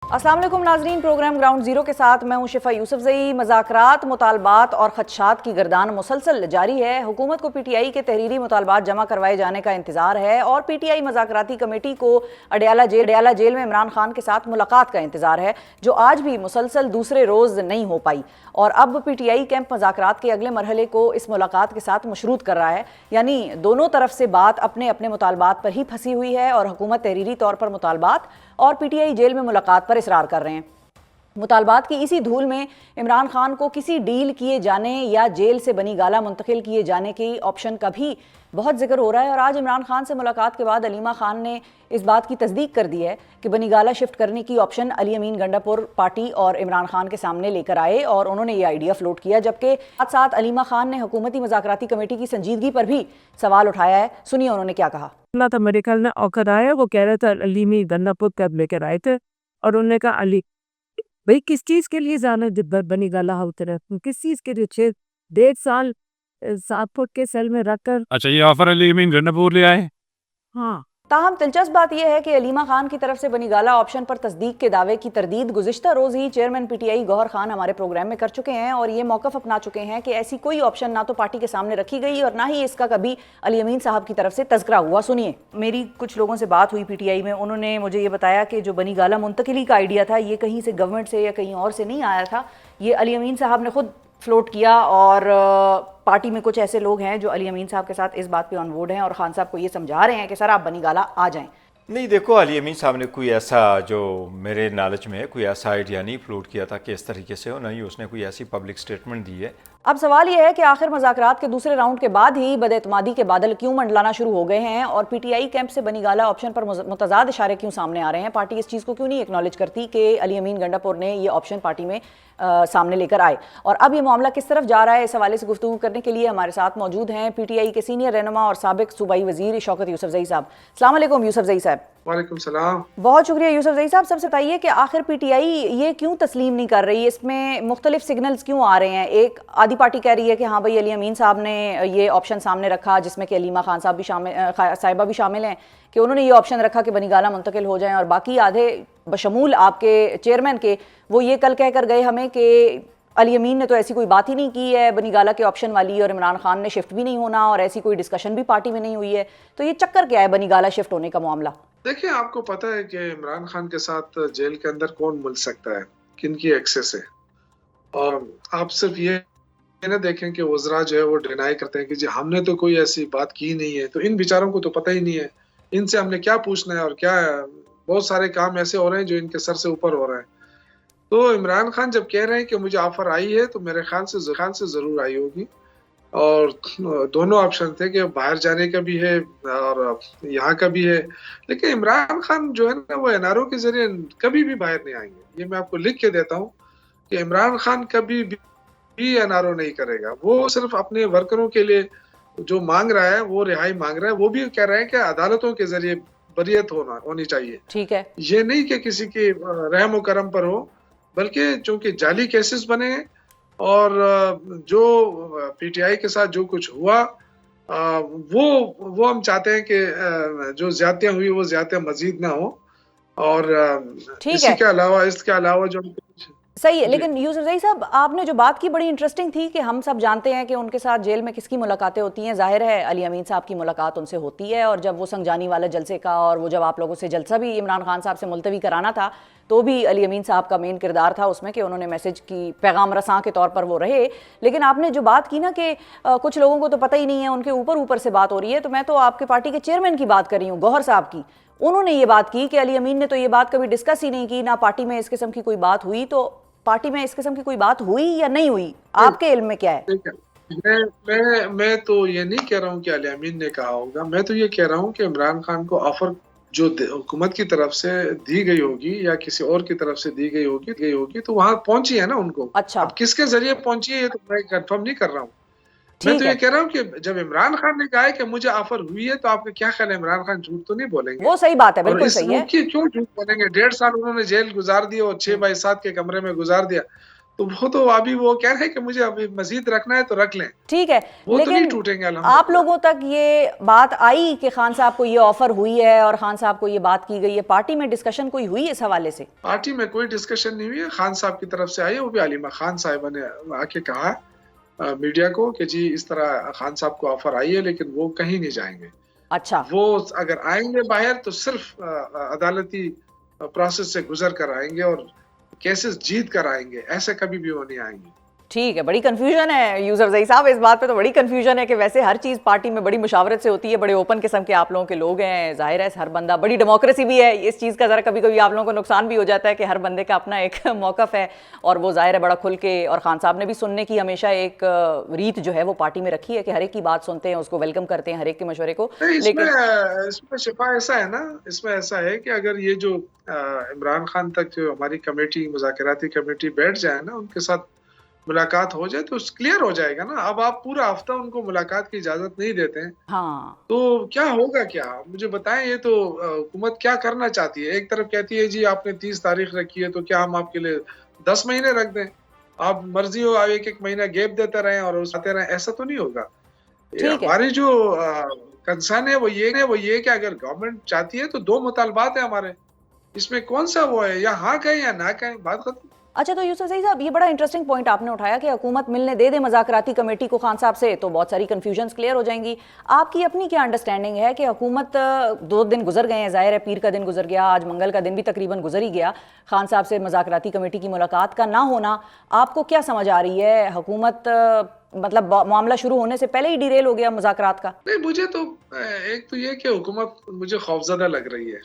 अस्सलाम वालेकुम नाजरीन, प्रोग्राम ग्राउंड जीरो के साथ मैं हूं शिफा यूसुफजई। मज़ाकरात, मुतालबात और खदशात की गर्दान मुसलसल जारी है। हुकूमत को पीटीआई के तहरीरी मुतालबात जमा करवाए जाने का इंतज़ार है और पीटीआई मज़ाकराती कमेटी को अडयाला जेल में इमरान खान के साथ मुलाकात का इंतज़ार है, जो आज भी मुसलसल दूसरे रोज़ नहीं हो पाई। और अब पीटीआई कैंप मज़ाकरात के अगले मरहले को इस मुलाकात के साथ मशरूत कर रहा है, यानी दोनों तरफ से बात अपने अपने मुतालबात पर ही फंसी हुई है और हुकूमत तहरीरी तौर पर मुतालबात और पीटीआई जेल में मुलाकात पर इसरार कर रहे हैं। मुतालबात की इसी धूल में इमरान खान को किसी डील किए जाने या जेल से बनी गाला मुंतकिल किए जाने की ऑप्शन का भी बहुत जिक्र हो रहा है। और आज इमरान खान से मुलाकात के बाद अलीमा खान ने इस बात की तस्दीक कर दी है कि बनी गाला शिफ्ट करने की ऑप्शन अली अमीन गंडापुर पार्टी और इमरान खान के सामने लेकर आए और उन्होंने ये आइडिया फ्लोट किया, जबकि साथ साथ अलीमा खान ने हुकूमती मज़ाकराती कमेटी की संजीदगी पर भी सवाल उठाया है। सुनिए उन्होंने क्या कहा। था मेरे ख्याल में औकत आया, वो कह रहा था अली में गन्नापुर कब लेकर आए थे और उन्होंने कहा अली भाई किस चीज़ के लिए जाना बनी गाला होते रहे, किस चीज़ के लिए 1.5 साल 7 फुट के सेल में रख कर। अच्छा, ये ऑफर अली अमीन गन्नापुर ले आए। हाँ, ताहम दिलचस्प बात यह है कि अलीमा खान की तरफ से बनी गाला ऑप्शन पर तस्दीक के दावे की तरदीद गुज़िश्ता रोज़ ही चेयरमैन पीटीआई गौहर खान हमारे प्रोग्राम में कर चुके हैं और ये मौक़िफ़ अपना चुके हैं कि ऐसी कोई ऑप्शन ना तो पार्टी के सामने रखी गई और ना ही इसका कभी अली अमीन साहब की तरफ से तज़किरा हुआ। सुनिए, मेरी कुछ लोगों से बात हुई पीटीआई में, उन्होंने मुझे ये बताया कि जो बनी गाला मुंतकिली का आइडिया था ये कहीं से गवर्नमेंट से या कहीं और से नहीं आया था, ये अली अमीन साहब ने खुद फ्लोट किया और पार्टी में कुछ ऐसे लोग हैं जो अली अमीन साहब के साथ इस बात पे ऑन बोर्ड हैं और खान साहब को ये समझा रहे हैं कि सर आप बनी गाला आ जाएं। नहीं, देखो, अली अमीन साहब ने कोई ऐसा, जो मेरे नॉलेज में कोई ऐसा आइडिया नहीं फ्लोट किया था कि इस तरीके से हो, नहीं उसने कोई ऐसी पब्लिक स्टेटमेंट दी है। अब सवाल यह है कि आखिर मज़ाकरात के दूसरे राउंड के बाद ही बदएतमादी के बादल क्यों मंडलाना शुरू हो गए हैं और पीटीआई कैंप से बनी गाला ऑप्शन पर मुतज़ाद इशारे क्यों सामने आ रहे हैं। पार्टी इस चीज़ को क्यों नहीं एक्नॉलेज करती कि अली अमीन गंडापुर ने ये ऑप्शन पार्टी में सामने लेकर आए। और अब ये मामला किस तरफ जा रहा है, इस हवाले से गुफ्तगू करने के लिए हमारे साथ मौजूद हैं पीटीआई के सीनियर रहनुमा और साबिक सूबाई वजीर शौकत यूसुफजई साहब। अस्सलाम वालेकुम यूसुफजई साहब। वालेकुम सलाम। बहुत शुक्रिया यूसुफजई साहब। सबसे बताइए कि आखिर पीटीआई ये क्यों तस्लीम नहीं कर रही, इसमें मुख्तलिफ सिग्नल्स क्यों आ रहे हैं। एक आधी पार्टी कह रही है कि हाँ भाई अली अमीन साहब ने ये ऑप्शन सामने रखा, जिसमें कि अलीमा खान साहब भी साहिबा भी शामिल हैं, कि उन्होंने ये ऑप्शन रखा कि बनी गाला मुंतकिल हो जाएं, और बाकी आधे बशमूल आपके चेयरमैन के वो ये कल कह कर गए हमें कि अली अमीन ने तो ऐसी कोई बात ही नहीं की है बनी गाला के ऑप्शन वाली, और इमरान खान ने शिफ्ट भी नहीं होना और ऐसी कोई डिस्कशन भी पार्टी में नहीं हुई है। तो ये चक्कर क्या है बनी गाला शिफ्ट होने का मामला? देखिए, आपको पता है कि इमरान खान के साथ जेल के अंदर कौन मिल सकता है, किन की एक्सेस है, और आप सिर्फ ये ना देखें कि वज़रा जो है वो डिनाई करते हैं कि जी हमने तो कोई ऐसी बात की नहीं है। तो इन बेचारों को तो पता ही नहीं है, इनसे हमने क्या पूछना है और क्या है। बहुत सारे काम ऐसे हो रहे हैं जो इनके सर से ऊपर हो रहे हैं। तो इमरान खान जब कह रहे हैं कि मुझे ऑफर आई है, तो मेरे ख्याल से ज़रूर आई होगी। और दोनों ऑप्शन थे कि बाहर जाने का भी है और यहाँ का भी है, लेकिन इमरान खान जो है ना वो एनआरओ के जरिए कभी भी बाहर नहीं आएंगे। ये मैं आपको लिख के देता हूँ कि इमरान खान कभी भी एनआरओ नहीं करेगा। वो सिर्फ अपने वर्करों के लिए जो मांग रहा है वो रिहाई मांग रहा है। वो भी कह रहे हैं कि अदालतों के जरिए बरियत होनी चाहिए। ठीक है, ये नहीं कि किसी की रहम व करम पर हो, बल्कि चूंकि जाली केसेस बने हैं और जो पीटीआई के साथ जो कुछ हुआ वो हम चाहते हैं कि जो ज्यादतियां हुई वो ज्यादतियां मजीद ना हो। और इसके अलावा जो सही है। लेकिन यूसुफजई साहब, आपने जो बात की बड़ी इंटरेस्टिंग थी कि हम सब जानते हैं कि उनके साथ जेल में किसकी मुलाकातें होती हैं। जाहिर है अली अमीन साहब की मुलाकात उनसे होती है, और जब वो संगजानी वाला जलसे का और वो जब आप लोगों से जलसा भी इमरान खान साहब से मुलतवी कराना था, तो भी अली अमीन साहब का मेन किरदार था उसमें कि उन्होंने मैसेज की पैगाम रसां के तौर पर वो रहे। लेकिन आपने जो बात की ना कि कुछ लोगों को तो पता ही नहीं है, उनके ऊपर से बात हो रही है, तो मैं तो आपके पार्टी के चेयरमैन की बात कर रही हूँ, गौहर साहब की। उन्होंने ये बात की कि अली अमीन ने तो ये बात कभी डिस्कस ही नहीं की, ना पार्टी में इस किस्म की कोई बात हुई। तो पार्टी में इस किस्म की कोई बात हुई या नहीं हुई, आपके इल्म में क्या है? मैं तो ये नहीं कह रहा हूँ कि अली अमीन ने कहा होगा। मैं तो ये कह रहा हूँ कि इमरान खान को ऑफर जो हुकूमत की तरफ से दी गई होगी या किसी और की तरफ से दी गई होगी तो वहां पहुंची है ना उनको। अच्छा, अब किसके जरिए पहुंची है ये तो मैं कंफर्म नहीं कर रहा हूँ। मैं तो ये कह रहा हूँ कि जब इमरान खान ने कहा है कि मुझे ऑफर हुई है, तो आपका क्या ख्याल है इमरान खान झूठ तो नहीं बोलेंगे? वो सही बात है, बिल्कुल सही है। क्यों झूठ बोलेंगे? 1.5 साल उन्होंने जेल गुजार दिया और 6x7 के कमरे में गुजार दिया। तो वो तो अभी वो कह रहे हैं कि मुझे अभी मजीद रखना है तो रख लें, ठीक है, वो तो नहीं लेकिन टूटेंगे आप अल्हम्दुलिल्लाह। लोगों तक ये बात आई कि खान साहब को ये ऑफर हुई है और खान साहब को ये बात की गई है, पार्टी में डिस्कशन कोई हुई इस हवाले से? पार्टी में कोई डिस्कशन नहीं हुई है, खान साहब की तरफ से आई है, वो भी आलिमा खान साहिबा ने आके कहा मीडिया को कि जी इस तरह खान साहब को ऑफर आई है लेकिन वो कहीं नहीं जाएंगे। अच्छा, वो अगर आएंगे बाहर तो सिर्फ अदालती प्रोसेस से गुजर कर आएंगे और केसेस जीत कर आएंगे, ऐसे कभी भी वो नहीं आएंगे। ठीक है, बड़ी कंफ्यूजन है यूसुफ ज़ई साहब, इस बात पे तो बड़ी कंफ्यूजन है कि वैसे हर चीज़ पार्टी में बड़ी मुशावरत से होती है, बड़े ओपन किस्म के आप लोगों के लोग हैं, जाहिर है हर बंदा, बड़ी डेमोक्रेसी भी है, इस चीज़ का ज़रा कभी कभी आप लोगों को नुकसान भी हो जाता है कि हर बंदे का अपना एक मौक़िफ़ है और वो जाहिर है बड़ा खुल के, और खान साहब ने भी सुनने की हमेशा एक रीत जो है वो पार्टी में रखी है कि हर एक की बात सुनते हैं, उसको वेलकम करते हैं, हर एक के मशवरे को। नहीं, लेकिन इसमें शिफा ऐसा है ना, इसमें ऐसा है कि अगर ये जो इमरान खान तक जो हमारी कमेटी, मुज़ाकराती कमेटी बैठ जाए ना, उनके साथ मुलाकात हो जाए तो क्लियर हो जाएगा ना। अब आप पूरा हफ्ता उनको मुलाकात की इजाजत नहीं देते हैं हाँ, तो क्या होगा, क्या मुझे बताएं। ये तो हुकूमत क्या करना चाहती है? एक तरफ कहती है जी आपने 30 तारीख रखी है तो क्या हम आपके लिए 10 महीने रख दें, आप मर्जी हो, आप एक महीना गैप देते रहें और आते रहें, ऐसा तो नहीं होगा। ठीक है, हमारी जो कंसर्न है वो ये कि अगर गवर्नमेंट चाहती है तो 2 मुतालबात है हमारे, इसमें कौन सा वो है, या हाँ कहें या ना कहें, बात खत्म। अच्छा, तो यूसुफ ज़ई साहब ये बड़ा इंटरेस्टिंग पॉइंट आपने उठाया कि हुकूमत मिलने दे दे मुज़ाकराती कमेटी को खान साहब से तो बहुत सारी कन्फ्यूजन्स क्लियर हो जाएंगी। आपकी अपनी क्या अंडरस्टैंडिंग है कि हुकूमत 2 दिन गुजर गए हैं, ज़ाहिर है पीर का दिन गुजर गया, आज मंगल का दिन भी तकरीबन गुजर ही गया, खान साहब से मुज़ाकराती कमेटी की मुलाकात का ना होना आपको क्या समझ आ रही है? हुकूमत मतलब मामला शुरू होने से पहले ही डिरेल हो गया मुज़ाकरात का? नहीं, मुझे तो एक तो ये कि हुकूमत मुझे खौफजदा लग रही है,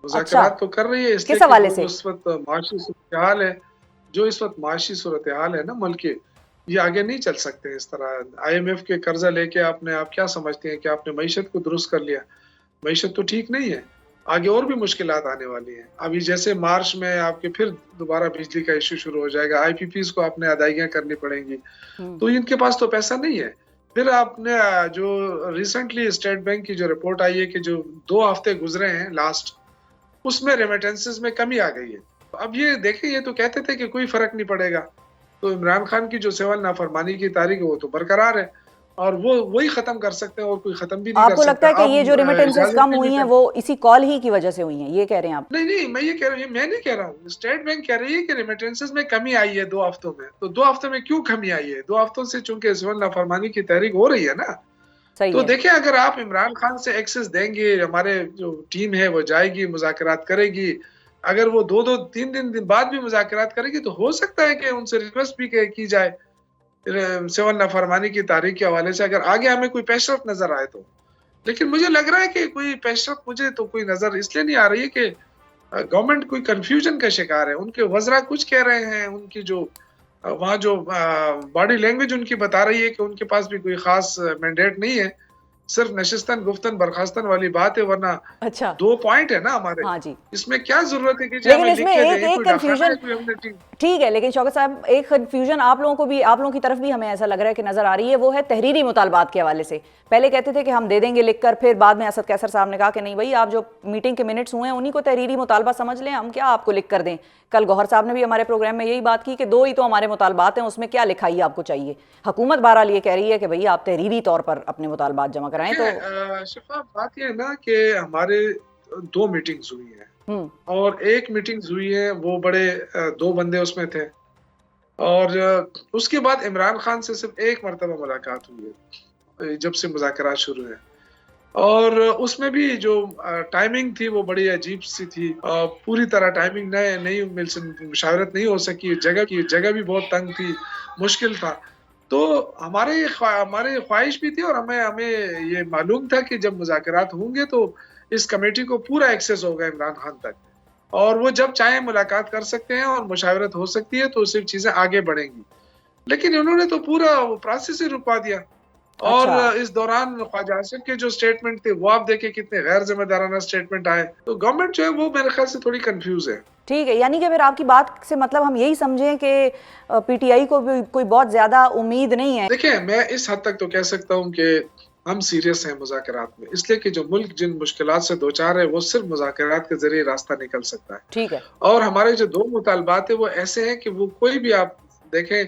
मुज़ाकरात तो कर रही है इसलिए किस हवाले कि से? उस वक्त माशी सूरत-ए-हाल है, जो इस वक्त माशी सूरत-ए-हाल है ना मुल्क की, ये आगे नहीं चल सकते इस तरह। IMF के कर्जा लेके आपने, आप क्या समझते हैं कि आपने मईशत को दुरुस्त कर लिया? मईशत तो ठीक नहीं है, आगे और भी मुश्किलात आने वाली हैं। अभी जैसे मार्च में आपके फिर दोबारा बिजली का इशू शुरू हो जाएगा, IPPs को आपने अदायगियाँ करनी पड़ेंगी, तो इनके पास तो पैसा नहीं है। फिर आपने जो रिसेंटली स्टेट बैंक की जो रिपोर्ट आई है कि जो 2 हफ्ते गुजरे हैं लास्ट, उसमें रेमिटेंसेस में कमी आ गई है। अब ये देखें, ये तो कहते थे कि कोई फर्क नहीं पड़ेगा, तो इमरान खान की जो सिविल नाफरमानी की तारीख है वो तो बरकरार है और वो वही खत्म कर सकते हैं और कोई खत्म भी नहीं कर आपको सकता। लगता है कि अब ये जो रेमिटेंसेस इजाजत कम भी हुई नहीं हैं कर- वो इसी कॉल ही की वजह से हुई हैं, ये कह रहे हैं आप? नहीं, मैं ये कह रहा हूँ, मैं नहीं कह रहा हूँ, स्टेट बैंक कह रही है कि रेमिटेंसेस में कमी आई है 2 हफ्तों में। तो 2 हफ्तों में क्यों कमी आई है? 2 हफ्तों से चूंकि सिविल नाफरमानी की तहरीक हो रही है ना, सही तो है। देखिए अगर आप इमरान खान से एक्सेस देंगे, हमारे जो टीम है वो जाएगी, मुज़ाकरात करेगी, अगर वो 2-2 3 दिन बाद भी मुज़ाकरात करेगी तो हो सकता है कि उनसे रिक्वेस्ट भी की जाए सिविल नाफरमानी की तारीख के हवाले से, अगर आगे हमें कोई पेशरफ नजर आए तो। लेकिन मुझे लग रहा है कि कोई पेशरफ मुझे तो कोई नजर इसलिए नहीं आ रही है कि गवर्नमेंट कोई कंफ्यूजन का शिकार है। उनके वज़रा कुछ कह रहे हैं, उनकी जो वहाँ जो बॉडी लैंग्वेज उनकी बता रही है कि उनके पास भी कोई खास मैंडेट नहीं है, सिर्फ नशिस्तन गुफ्तन बर्खास्तन वाली बात है, वरना अच्छा, 2 पॉइंट है ना हमारे। हाँ जी। इसमें क्या जरूरत है कि जी लेकिन हमें इसमें लिख के एक दें, एक कोई डॉक्टर कंफ्यूजन है, कोई हमने टीम। ठीक है, लेकिन शौकत साहब एक कंफ्यूजन आप लोगों को भी, आप लोगों की तरफ भी हमें ऐसा लग रहा है कि नजर आ रही है, वो है तहरीरी मुतालबात के हवाले से। पहले कहते थे कि हम दे देंगे लिख कर, फिर बाद में असद कैसर साहब ने कहा कि नहीं भाई, आप जो मीटिंग के मिनट्स हुए हैं उन्हीं को तहरीरी मुतालबा समझ लें, हम क्या आपको लिख कर दें। कल गौहर साहब ने भी हमारे प्रोग्राम में यही बात की कि 2 ही तो हमारे मुतालबात हैं, उसमें क्या लिखाई आपको चाहिए। हुकूमत बहरहाल ये कह रही है कि भाई आप तहरीरी तौर पर अपने मुतालबात जमा कराएं। तो शिफा, बात ये है ना कि हमारे 2 मीटिंग्स हुई हैं और एक मीटिंग्स हुई है वो बड़े 2 बंदे उसमें थे और उसके बाद इमरान खान से सिर्फ एक मरतबा मुलाकात हुई है जब से मुज़ाकरात शुरू है, और उसमें भी जो टाइमिंग थी वो बड़ी अजीब सी थी, पूरी तरह टाइमिंग नहीं मुशावरत नहीं हो सकी, जगह भी बहुत तंग थी, मुश्किल था। तो हमारी ख्वाहिश भी थी और हमें ये मालूम था कि जब मुज़ाकरात होंगे तो इस कमेटी को पूरा एक्सेस होगा इमरान खान तक और वो जब चाहे मुलाकात कर सकते हैं और मुशावरत हो सकती है तो सिर्फ चीज़ें आगे बढ़ेंगी। लेकिन इन्होंने तो पूरा वो प्रोसेस ही रुकवा दिया और इस दौरान ख्वाजा आसिफ के जो स्टेटमेंट थे वो आप देखें कितने गैर जिम्मेदाराना स्टेटमेंट आए। तो गवर्नमेंट जो है वो मेरे ख्याल से थोड़ी कंफ्यूज है। ठीक है, यानी कि फिर आपकी बात से मतलब हम यही समझें कि PTI को भी कोई बहुत ज्यादा उम्मीद नहीं है। देखिए, मैं इस हद तक तो कह सकता हूँ कि हम सीरियस हैं मुज़ाकरात में, इसलिए कि जो मुल्क जिन मुश्किलात से दो चार है वो सिर्फ मुज़ाकरात के जरिए रास्ता निकल सकता है। ठीक है, और हमारे जो 2 मुतालबात है वो ऐसे हैं कि वो कोई भी आप देखें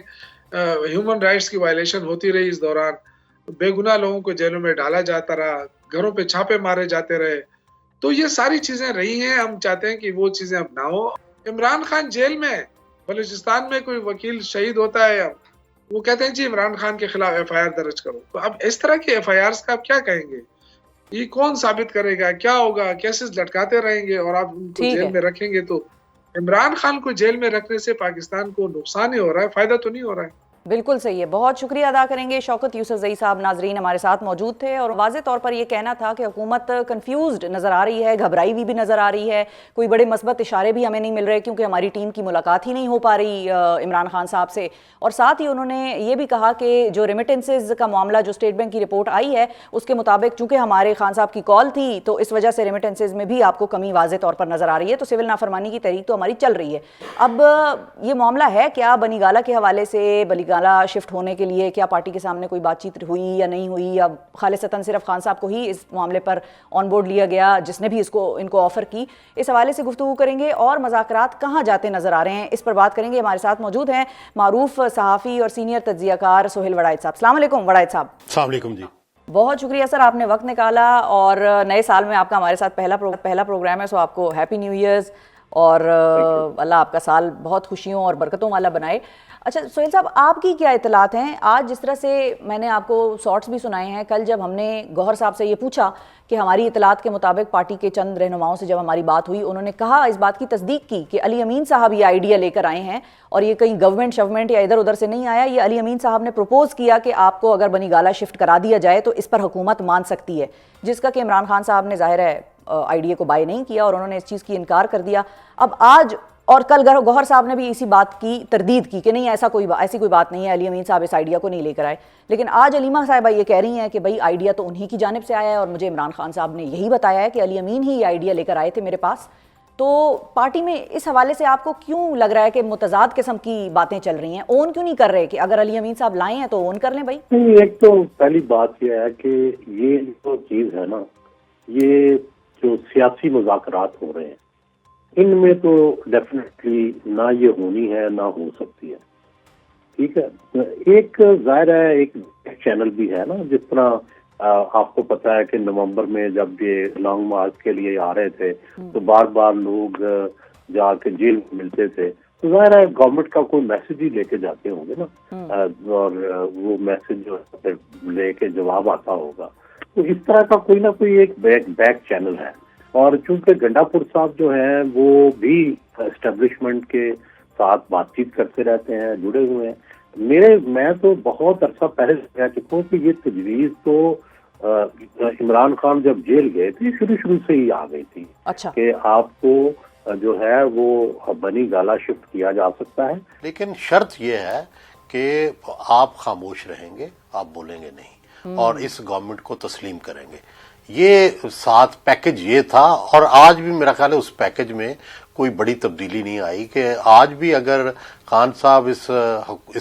ह्यूमन राइट्स की वायलेशन होती रही इस दौरान, बेगुनाह लोगों को जेलों में डाला जाता रहा, घरों पे छापे मारे जाते रहे, तो ये सारी चीजें रही हैं। हम चाहते हैं कि वो चीजें अब ना हो। इमरान खान जेल में, बलूचिस्तान में कोई वकील शहीद होता है, वो कहते हैं जी इमरान खान के खिलाफ एफआईआर दर्ज करो। तो अब इस तरह के एफआईआर का आप क्या कहेंगे? ये कौन साबित करेगा? क्या होगा? केसेस लटकाते रहेंगे और आप उनको ठीक जेल है। में रखेंगे तो इमरान खान को जेल में रखने से पाकिस्तान को नुकसान ही हो रहा है, फायदा तो नहीं हो रहा है। बिल्कुल सही है। बहुत शुक्रिया अदा करेंगे। शौकत यूसुफजई साहब नाजरीन हमारे साथ मौजूद थे और वाज़े तौर पर ये कहना था कि हुकूमत कंफ्यूज्ड नज़र आ रही है, घबराई हुई भी नज़र आ रही है, कोई बड़े मस्बत इशारे भी हमें नहीं मिल रहे क्योंकि हमारी टीम की मुलाकात ही नहीं हो पा रही इमरान खान साहब से। और साथ ही उन्होंने ये भी कहा कि जो रेमिटेंसेज का मामला, जो स्टेट बैंक की रिपोर्ट आई है उसके मुताबिक चूँकि हमारे खान साहब की कॉल थी तो इस वजह से रेमिटेंसेज में भी आपको कमी वाज़े तौर पर नज़र आ रही है, तो सिविल नाफरमानी की तहरीक तो हमारी चल रही है। अब ये मामला है क्या बनीगाला के हवाले से, बनीगाला शिफ्ट होने के लिए क्या पार्टी के सामने कोई बातचीत हुई या नहीं हुई, या खालिसतन सिर्फ खान साहब को ही इस मामले पर ऑन बोर्ड लिया गया जिसने भी इनको ऑफर की? इस हवाले से गुफ्तगू करेंगे और मज़ाकरात कहाँ जाते नजर आ रहे हैं इस पर बात करेंगे। हमारे साथ मौजूद हैं मारूफ सहाफ़ी और सीनियर तज्ज़ियाकार सोहेल वड़ाइद साहब। अस्सलाम वालेकुम वड़ाइद साहब। अस्सलाम वालेकुम जी। बहुत शुक्रिया सर, आपने वक्त निकाला और नए साल में आपका हमारे साथ पहला प्रोग्राम है, सो आपको हैप्पी न्यू ईयर्स और अल्लाह आपका साल बहुत खुशियों और बरकतों वाला बनाए। अच्छा सोहेल साहब, आपकी क्या इतलात हैं? आज जिस तरह से मैंने आपको शॉर्ट्स भी सुनाए हैं, कल जब हमने गौहर साहब से ये पूछा कि हमारी इतलात के मुताबिक पार्टी के चंद रहनुमाओं से जब हमारी बात हुई, उन्होंने कहा, इस बात की तस्दीक की कि अली अमीन साहब ये आइडिया लेकर आए हैं और ये कहीं गवर्नमेंट या इधर उधर से नहीं आया, ये अली अमीन साहब ने प्रपोज किया कि आपको अगर बनीगाला शिफ्ट करा दिया जाए तो इस पर हुकूमत मान सकती है, जिसका कि इमरान खान साहब ने ज़ाहिर है आइडिया को बाय नहीं किया और उन्होंने इस चीज़ की इनकार कर दिया। अब आज और कल गौहर साहब ने भी इसी बात की तरदीद की कि नहीं ऐसी कोई बात नहीं है, अली अमीन साहब इस आइडिया को नहीं लेकर आए। लेकिन आज अलीमा साहिबा ये कह रही हैं कि भाई आइडिया तो उन्हीं की जानिब से आया है और मुझे इमरान खान साहब ने यही बताया है कि अली अमीन ही ये आइडिया लेकर आए थे मेरे पास। तो पार्टी में इस हवाले से आपको क्यों लग रहा है कि मुतजाद किस्म की बातें चल रही हैं? ओन क्यों नहीं कर रहे कि अगर अली अमीन साहब लाए हैं तो ओन कर लें भाई? एक तो पहली बात यह है कि ये जो चीज है ना, ये जो सियासी मुज़ाकरात हो रहे हैं, इनमें तो डेफिनेटली ना ये होनी है ना हो सकती है। ठीक है, एक जाहिर है एक चैनल भी है ना, जिस तरह आपको पता है कि नवंबर में जब ये लॉन्ग मार्च के लिए आ रहे थे तो बार बार लोग जाके जेल में मिलते थे, तो जाहिर है गवर्नमेंट का कोई मैसेज ही लेके जाते होंगे ना, और वो मैसेज जो लेके जवाब आता होगा। तो इस तरह का कोई ना कोई एक बैक चैनल है। और चूंकि गंडापुर साहब जो हैं वो भी एस्टेब्लिशमेंट के साथ बातचीत करते रहते हैं, जुड़े हुए हैं। मैं तो बहुत अरसा पहले कह चुका हूँ कि ये तजवीज़ तो इमरान खान जब जेल गए थे शुरू से ही आ गई थी। अच्छा। कि आपको जो है वो बनीगाला शिफ्ट किया जा सकता है, लेकिन शर्त ये है कि आप खामोश रहेंगे, आप बोलेंगे नहीं और इस गवर्नमेंट को तस्लीम करेंगे। ये साथ पैकेज ये था और आज भी मेरा ख्याल है उस पैकेज में कोई बड़ी तब्दीली नहीं आई कि आज भी अगर खान साहब इस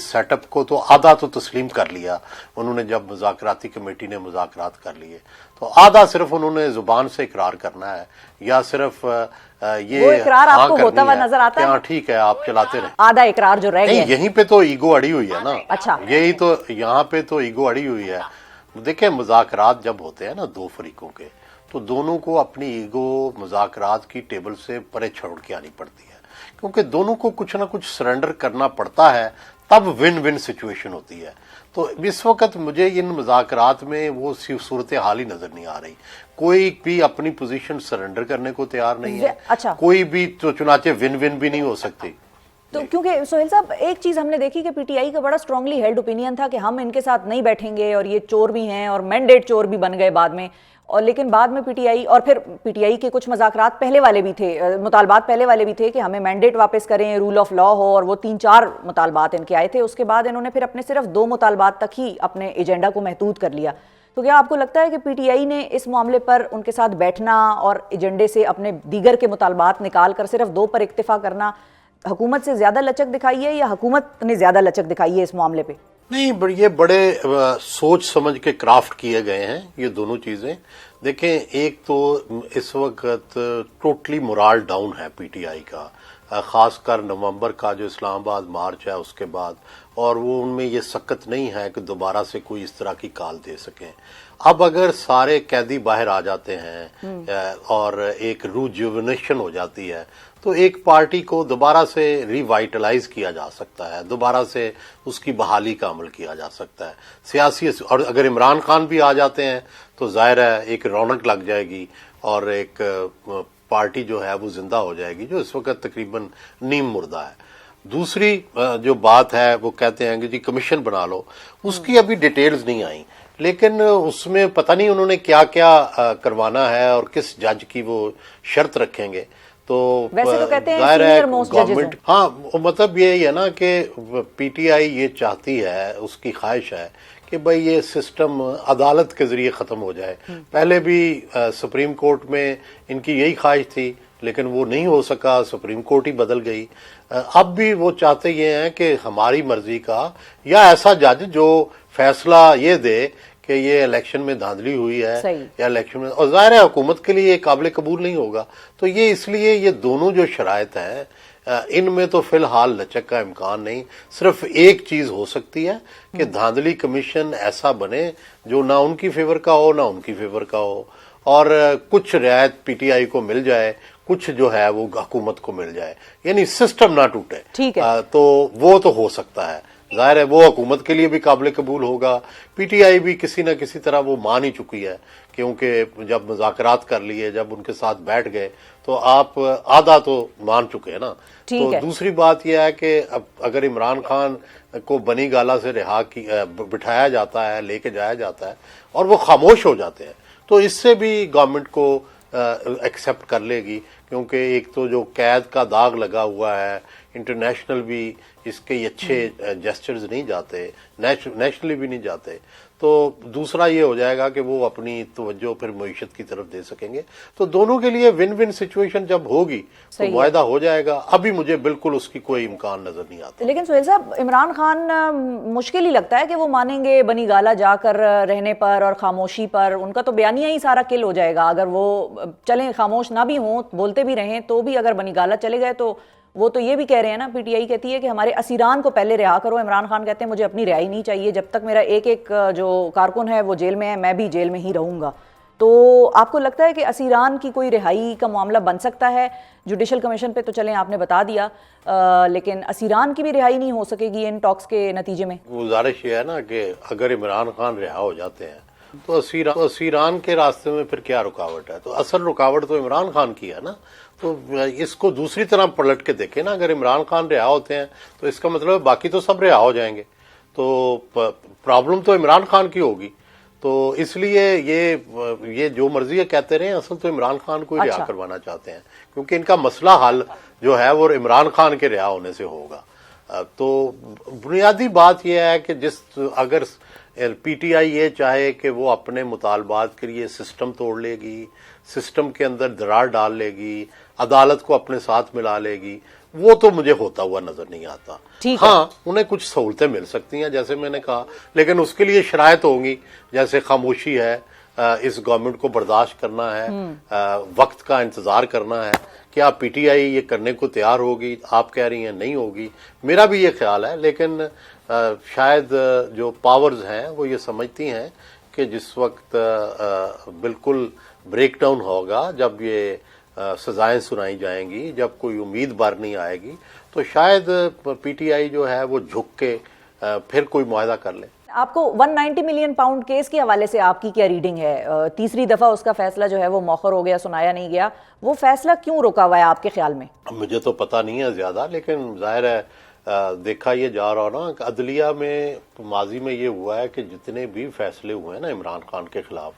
सेटअप को तो आधा तो तस्लीम कर लिया उन्होंने, जब मुज़ाकराती कमेटी ने मुज़ाकरात कर लिए तो आधा सिर्फ उन्होंने जुबान से इकरार करना है या सिर्फ ये वो इकरार आपको होता हुआ नजर आता है? हाँ ठीक है, आप चलाते रहे। आधा इकरार जो रह गया, यहीं पे तो ईगो अड़ी हुई है ना। अच्छा, यही तो यहाँ पे तो ईगो अड़ी हुई है। देखिए मुज़ाकरात जब होते हैं ना दो फरीकों के, तो दोनों को अपनी ईगो मुज़ाकरात की टेबल से परे छोड़ के आनी पड़ती है, क्योंकि दोनों को कुछ ना कुछ सरेंडर करना पड़ता है, तब विन विन सिचुएशन होती है। तो इस वक्त मुझे इन मुज़ाकरात में वो सूरत हाल ही नजर नहीं आ रही। कोई भी अपनी पोजीशन सरेंडर करने को तैयार नहीं है। अच्छा, कोई भी तो चुनाचे विन विन भी नहीं हो सकती। तो क्योंकि सोहेल साहब एक चीज हमने देखी कि पीटीआई का बड़ा स्ट्रांगली हेल्ड ओपिनियन था कि हम इनके साथ नहीं बैठेंगे और ये चोर भी हैं और मैंडेट चोर भी बन गए बाद में, और लेकिन बाद में पीटीआई और फिर पीटीआई के कुछ मज़ाकरात पहले वाले भी थे, मुतालबात पहले वाले भी थे कि हमें मैंडेट वापस करें, रूल ऑफ लॉ हो, और वो 3-4 मुतालबात इनके आए थे। उसके बाद इन्होंने फिर अपने सिर्फ 2 मुतालबात तक ही अपने एजेंडा को महदूद कर लिया। तो क्या आपको लगता है कि पीटीआई ने इस मामले पर उनके साथ बैठना और एजेंडे से अपने दीगर के मुतालबात निकाल कर सिर्फ 2 पर इक्तिफा करना हुकूमत से ज्यादा लचक दिखाई है या हुकूमत ने ज्यादा लचक दिखाई है इस मामले पे? नहीं, ये बड़े सोच समझ के क्राफ्ट किए गए हैं ये दोनों चीजें। देखें, एक तो इस वक्त टोटली मोराल डाउन है पीटीआई का। خاص کر نومبر کا جو اسلام آباد مارچ ہے اس کے بعد، اور وہ ان میں یہ سکت نہیں ہے کہ دوبارہ سے کوئی اس طرح کی کال دے سکیں۔ اب اگر سارے قیدی باہر آ جاتے ہیں اور ایک ریجوونیشن ہو جاتی ہے تو ایک پارٹی کو دوبارہ سے ریوائٹلائز کیا جا سکتا ہے، دوبارہ سے اس کی بحالی کا عمل کیا جا سکتا ہے سیاسی، اور اگر عمران خان بھی آ جاتے ہیں تو ظاہر ہے ایک رونق لگ جائے گی اور ایک پارٹی جو ہے وہ زندہ ہو جائے گی، جو اس وقت تقریباً نیم مردہ ہے۔ دوسری جو بات ہے وہ کہتے ہیں کہ جی کمیشن بنا لو، اس کی ابھی ڈیٹیلز نہیں آئیں، لیکن اس میں پتہ نہیں انہوں نے کیا کیا کروانا ہے اور کس جج کی وہ شرط رکھیں گے۔ تو ویسے تو کہتے ہیں ظاہر ہے senior most judges گورنمنٹ، ہاں مطلب یہی ہے نا کہ پی ٹی آئی یہ چاہتی ہے، اس کی خواہش ہے کہ بھئی یہ سسٹم عدالت کے ذریعے ختم ہو جائے۔ پہلے بھی سپریم کورٹ میں ان کی یہی خواہش تھی لیکن وہ نہیں ہو سکا، سپریم کورٹ ہی بدل گئی۔ اب بھی وہ چاہتے یہ ہیں کہ ہماری مرضی کا یا ایسا جج جو فیصلہ یہ دے کہ یہ الیکشن میں دھاندلی ہوئی ہے صحیح، یا الیکشن میں، اور ظاہر ہے حکومت کے لیے یہ قابل قبول نہیں ہوگا۔ تو یہ اس لیے یہ دونوں جو شرائط ہیں ان میں تو فی الحال لچک کا امکان نہیں، صرف ایک چیز ہو سکتی ہے کہ دھاندلی کمیشن ایسا بنے جو نہ ان کی فیور کا ہو نہ ان کی فیور کا ہو، اور کچھ رعایت پی ٹی آئی کو مل جائے، کچھ جو ہے وہ حکومت کو مل جائے، یعنی سسٹم نہ ٹوٹے۔ ٹھیک ہے، تو وہ تو ہو سکتا ہے، ظاہر ہے وہ حکومت کے لیے بھی قابل قبول ہوگا، پی ٹی آئی بھی کسی نہ کسی طرح وہ مان ہی چکی ہے، کیونکہ جب مذاکرات کر لیے، جب ان کے ساتھ بیٹھ گئے تو آپ آدھا تو مان چکے ہیں نا۔ تو دوسری بات یہ ہے کہ اب اگر عمران خان کو بنی گالہ سے بٹھایا جاتا ہے، لے کے جایا جاتا ہے اور وہ خاموش ہو جاتے ہیں تو اس سے بھی گورنمنٹ کو ایکسیپٹ کر لے گی، کیونکہ ایک تو جو قید کا داغ لگا ہوا ہے، انٹرنیشنل بھی اس کے اچھے جیسچرز نہیں جاتے، نیشنلی بھی نہیں جاتے، تو دوسرا یہ ہو جائے گا کہ وہ اپنی توجہ پھر معیشت کی طرف دے سکیں گے۔ تو دونوں کے لیے ون ون سچویشن جب ہوگی تو معاہدہ ہو جائے گا۔ ابھی مجھے بالکل اس کی کوئی امکان نظر نہیں آتا۔ لیکن سہیل صاحب، عمران خان مشکل ہی لگتا ہے کہ وہ مانیں گے بنی گالہ جا کر رہنے پر اور خاموشی پر؟ ان کا تو بیانیہ ہی سارا کل ہو جائے گا اگر وہ چلیں خاموش نہ بھی ہوں، بولتے بھی رہیں تو بھی، اگر بنی گالہ چلے گئے تو وہ تو یہ بھی کہہ رہے ہیں نا، پی ٹی آئی کہتی ہے کہ ہمارے اسیران کو پہلے رہا کرو، عمران خان کہتے ہیں مجھے اپنی رہائی نہیں چاہیے، جب تک میرا ایک ایک جو کارکن ہے وہ جیل میں ہے میں بھی جیل میں ہی رہوں گا۔ تو آپ کو لگتا ہے کہ اسیران کی کوئی رہائی کا معاملہ بن سکتا ہے؟ جوڈیشل کمیشن پہ تو چلیں آپ نے بتا دیا، لیکن اسیران کی بھی رہائی نہیں ہو سکے گی ان ٹاکس کے نتیجے میں؟ گزارش یہ ہے نا کہ اگر عمران خان رہا ہو جاتے ہیں تو اسیران کے راستے میں پھر کیا رکاوٹ ہے؟ تو اصل رکاوٹ تو عمران خان کی ہے نا۔ تو اس کو دوسری طرح پلٹ کے دیکھیں نا، اگر عمران خان رہا ہوتے ہیں تو اس کا مطلب ہے باقی تو سب رہا ہو جائیں گے، تو پرابلم تو عمران خان کی ہوگی۔ تو اس لیے یہ جو مرضی کہتے رہے، اصل تو عمران خان کو رہا کروانا چاہتے ہیں، کیونکہ ان کا مسئلہ حل جو ہے وہ عمران خان کے رہا ہونے سے ہوگا۔ تو بنیادی بات یہ ہے کہ اگر پی ٹی آئی یہ چاہے کہ وہ اپنے مطالبات کے لیے سسٹم توڑ لے گی، سسٹم کے اندر درار ڈال لے گی، عدالت کو اپنے ساتھ ملا لے گی، وہ تو مجھے ہوتا ہوا نظر نہیں آتا۔ ہاں انہیں کچھ سہولتیں مل سکتی ہیں جیسے میں نے کہا، لیکن اس کے لیے شرائط ہوں گی، جیسے خاموشی ہے، اس گورنمنٹ کو برداشت کرنا ہے، وقت کا انتظار کرنا ہے۔ کیا پی ٹی آئی یہ کرنے کو تیار ہوگی؟ آپ کہہ رہی ہیں نہیں ہوگی، میرا بھی یہ خیال ہے، لیکن شاید جو پاورز ہیں وہ یہ سمجھتی ہیں کہ جس وقت بالکل بریک ڈاؤن ہوگا، جب یہ سزائیں سنائی جائیں گی، جب کوئی امید بار نہیں آئے گی، تو شاید پی ٹی آئی جو ہے وہ جھک کے پھر کوئی معاہدہ کر لے۔ آپ کو 190 ملین پاؤنڈ کیس کے حوالے سے آپ کی کیا ریڈنگ ہے؟ تیسری دفعہ اس کا فیصلہ جو ہے وہ مؤخر ہو گیا، سنایا نہیں گیا، وہ فیصلہ کیوں رکا ہوا ہے آپ کے خیال میں؟ مجھے تو پتہ نہیں ہے زیادہ، لیکن ظاہر ہے دیکھا یہ جا رہا نا کہ عدلیہ میں ماضی میں یہ ہوا ہے کہ جتنے بھی فیصلے ہوئے ہیں نا عمران خان کے خلاف،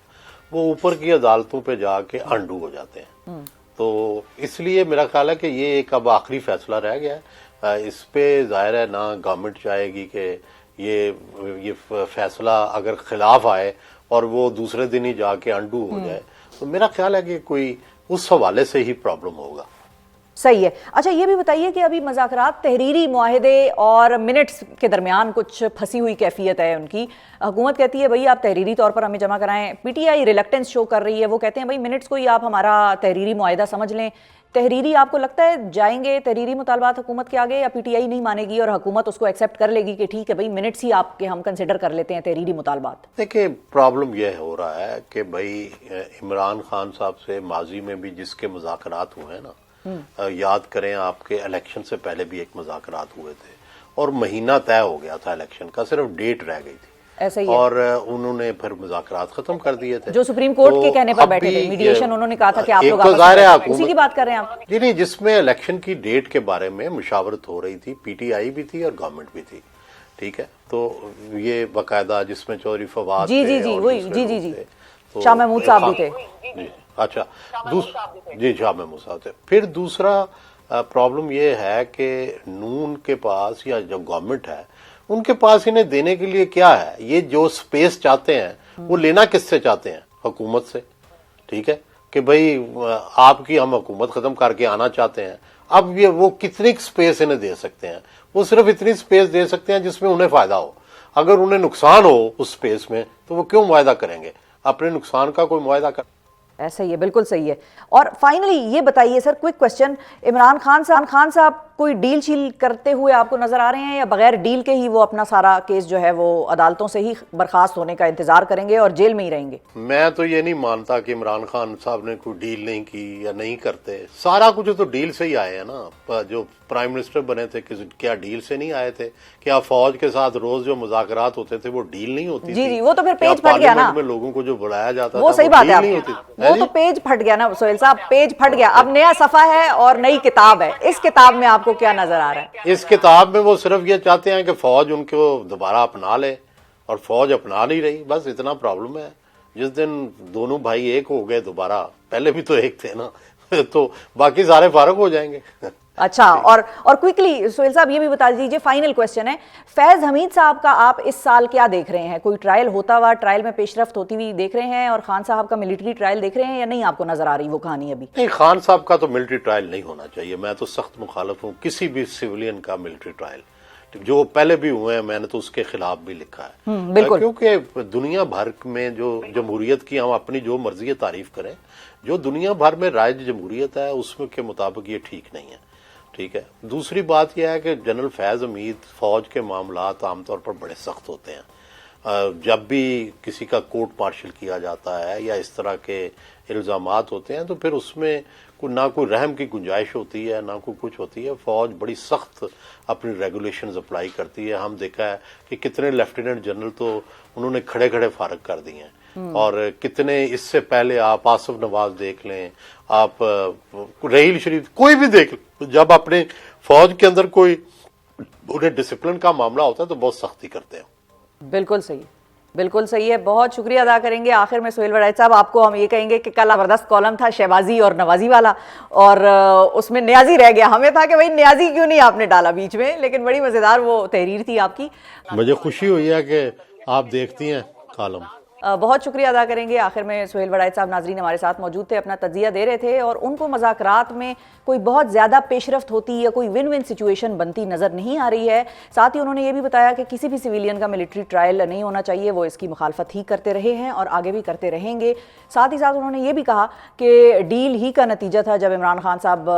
وہ اوپر کی عدالتوں پہ جا کے انڈو ہو جاتے ہیں۔ تو اس لیے میرا خیال ہے کہ یہ ایک اب آخری فیصلہ رہ گیا ہے، اس پہ ظاہر ہے نہ گورنمنٹ چاہے گی کہ یہ فیصلہ اگر خلاف آئے اور وہ دوسرے دن ہی جا کے انڈو ہو جائے، تو میرا خیال ہے کہ کوئی اس حوالے سے ہی پرابلم ہوگا۔ صحیح ہے۔ اچھا یہ بھی بتائیے کہ ابھی مذاکرات تحریری معاہدے اور منٹس کے درمیان کچھ پھنسی ہوئی کیفیت ہے ان کی، حکومت کہتی ہے بھئی آپ تحریری طور پر ہمیں جمع کرائیں، پی ٹی آئی ریلیکٹنس شو کر رہی ہے، وہ کہتے ہیں بھئی منٹس کو ہی آپ ہمارا تحریری معاہدہ سمجھ لیں۔ تحریری آپ کو لگتا ہے جائیں گے تحریری مطالبات حکومت کے آگے، یا پی ٹی آئی نہیں مانے گی اور حکومت اس کو ایکسیپٹ کر لے گی کہ ٹھیک ہے بھائی منٹس ہی آپ کے ہم کنسیڈر کر لیتے ہیں تحریری مطالبات؟ دیکھیں پرابلم یہ ہو رہا ہے کہ بھائی عمران خان صاحب سے ماضی میں بھی جس کے مذاکرات ہوئے ہیں نا، یاد کریں آپ کے الیکشن سے پہلے بھی ایک مذاکرات ہوئے تھے اور مہینہ طے ہو گیا تھا الیکشن کا، صرف ڈیٹ رہ گئی تھی ایسا ہی ہے، اور انہوں نے پھر مذاکرات ختم کر دیے تھے جو سپریم کورٹ کے تو کہنے پر اب بیٹھے تھے بھی میڈیشن، انہوں نے کہا تھا کہ آپ ایک لوگ تو آپس ظاہر ہے میں حکومت- اسی کی بات کر رہے ہیں آپ؟ جی نہیں، جس میں الیکشن کی ڈیٹ کے بارے میں مشاورت ہو رہی تھی، پی ٹی آئی بھی تھی اور گورنمنٹ بھی تھی، ٹھیک ہے، تو یہ باقاعدہ جس میں چودھری فواد جی تھے جی جی اور وہی دوسرے جی جی لوگ جی تھے، تو شاہ محمود صاحب بھی تھے، جی اچھا جی شاہ محمود صاحب تھے۔ پھر دوسرا پرابلم یہ ہے کہ نون کے پاس یا جو گورنمنٹ ہے ان کے پاس انہیں دینے کے لیے کیا ہے؟ یہ جو سپیس چاہتے ہیں وہ لینا کس سے چاہتے ہیں؟ حکومت سے، ٹھیک ہے، کہ بھئی آپ کی ہم حکومت ختم کر کے آنا چاہتے ہیں۔ اب یہ وہ کتنی سپیس انہیں دے سکتے ہیں؟ وہ صرف اتنی سپیس دے سکتے ہیں جس میں انہیں فائدہ ہو۔ اگر انہیں نقصان ہو اس سپیس میں تو وہ کیوں معاہدہ کریں گے؟ اپنے نقصان کا کوئی معاہدہ کر ایسا ہی ہے، بالکل صحیح ہے۔ اور فائنلی یہ بتائیے سر، کوئک کوشچن، عمران خان صاحب کوئی ڈیل شیل کرتے ہوئے آپ کو نظر آ رہے ہیں، یا بغیر ڈیل کے ہی وہ اپنا سارا کیس جو ہے وہ عدالتوں سے ہی برخاست ہونے کا انتظار کریں گے اور جیل میں ہی رہیں گے؟ میں تو یہ نہیں مانتا کہ عمران خان صاحب نے کوئی ڈیل نہیں کی یا نہیں کرتے، سارا کچھ تو ڈیل سے ہی آئے ہیں نا۔ جو پرائم منسٹر بنے تھے کیا ڈیل سے نہیں آئے تھے؟ کیا فوج کے ساتھ روز جو مذاکرات ہوتے تھے وہ ڈیل نہیں ہوتی جی تھی؟ جی، وہ تو پھر کیا پیج پھٹ گیا نا، پارلیمنٹ میں لوگوں کو جو بلایا جاتا وہ تھا صحیح بات ہے ڈیل آپ نہیں کی، ہوتی تھی؟ وہ تو پیج پھٹ گیا نا سہیل صاحب، پیج پھٹ گیا، اب نیا صفحہ ہے اور نئی کتاب ہے۔ اس کتاب میں آپ کو کیا نظر آ رہا ہے؟ اس کتاب میں وہ صرف یہ چاہتے ہیں کہ فوج ان کو دوبارہ اپنا لے، اور فوج اپنا نہیں رہی، بس اتنا پرابلم ہے۔ جس دن دونوں بھائی ایک ہو گئے دوبارہ، پہلے بھی تو ایک تھے نا تو باقی سارے فارغ ہو جائیں گے۔ اچھا، اور کوئکلی سہیل صاحب یہ بھی بتا دیجیے، فائنل کوسچن ہے، فیض حمید صاحب کا آپ اس سال کیا دیکھ رہے ہیں؟ کوئی ٹرائل ہوتا ہوا، ٹرائل میں پیش رفت ہوتی ہوئی دیکھ رہے ہیں، اور خان صاحب کا ملٹری ٹرائل دیکھ رہے ہیں، یا نہیں آپ کو نظر آ رہی وہ کہانی ابھی؟ نہیں، خان صاحب کا تو ملٹری ٹرائل نہیں ہونا چاہیے، میں تو سخت مخالف ہوں کسی بھی سویلین کا ملٹری ٹرائل، جو پہلے بھی ہوئے ہیں میں نے تو اس کے خلاف بھی لکھا ہے، بالکل، کیونکہ دنیا بھر میں جو جمہوریت کی ہم اپنی جو مرضی تعریف کریں، جو دنیا بھر میں رائج جمہوریت ہے اس کے مطابق یہ ٹھیک نہیں ہے، ٹھیک ہے۔ دوسری بات یہ ہے کہ جنرل فیض حمید، فوج کے معاملات عام طور پر بڑے سخت ہوتے ہیں، جب بھی کسی کا کورٹ مارشل کیا جاتا ہے یا اس طرح کے الزامات ہوتے ہیں تو پھر اس میں نہ کوئی رحم کی گنجائش ہوتی ہے، نہ کوئی کچھ ہوتی ہے، فوج بڑی سخت اپنی ریگولیشنز اپلائی کرتی ہے۔ ہم دیکھا ہے کہ کتنے لیفٹیننٹ جنرل تو انہوں نے کھڑے کھڑے فارغ کر دیے ہیں، اور کتنے اس سے پہلے آپ آصف نواز دیکھ لیں، آپ رحیل شریف، کوئی بھی دیکھ لیں، جب اپنے فوج کے اندر کوئی انہیں ڈسپلن کا معاملہ ہوتا ہے تو بہت سختی کرتے ہیں۔ بالکل صحیح، بالکل صحیح ہے، بہت شکریہ ادا کریں گے۔ آخر میں سہیل وڑائچ صاحب آپ کو ہم یہ کہیں گے کہ کل زبردست کالم تھا شہبازی اور نوازی والا، اور اس میں نیازی رہ گیا، ہمیں تھا کہ بھائی نیازی کیوں نہیں آپ نے ڈالا بیچ میں، لیکن بڑی مزیدار وہ تحریر تھی آپ کی۔ مجھے خوشی ہوئی ہے کہ آپ دیکھتی ہیں کالم۔ بہت شکریہ ادا کریں گے۔ آخر میں سہیل وڑائچ صاحب ناظرین ہمارے ساتھ موجود تھے، اپنا تجزیہ دے رہے تھے، اور ان کو مذاکرات میں کوئی بہت زیادہ پیش رفت ہوتی یا کوئی ون ون سچویشن بنتی نظر نہیں آ رہی ہے۔ ساتھ ہی انہوں نے یہ بھی بتایا کہ کسی بھی سویلین کا ملٹری ٹرائل نہیں ہونا چاہیے، وہ اس کی مخالفت ہی کرتے رہے ہیں اور آگے بھی کرتے رہیں گے۔ ساتھ ہی ساتھ انہوں نے یہ بھی کہا کہ ڈیل ہی کا نتیجہ تھا جب عمران خان صاحب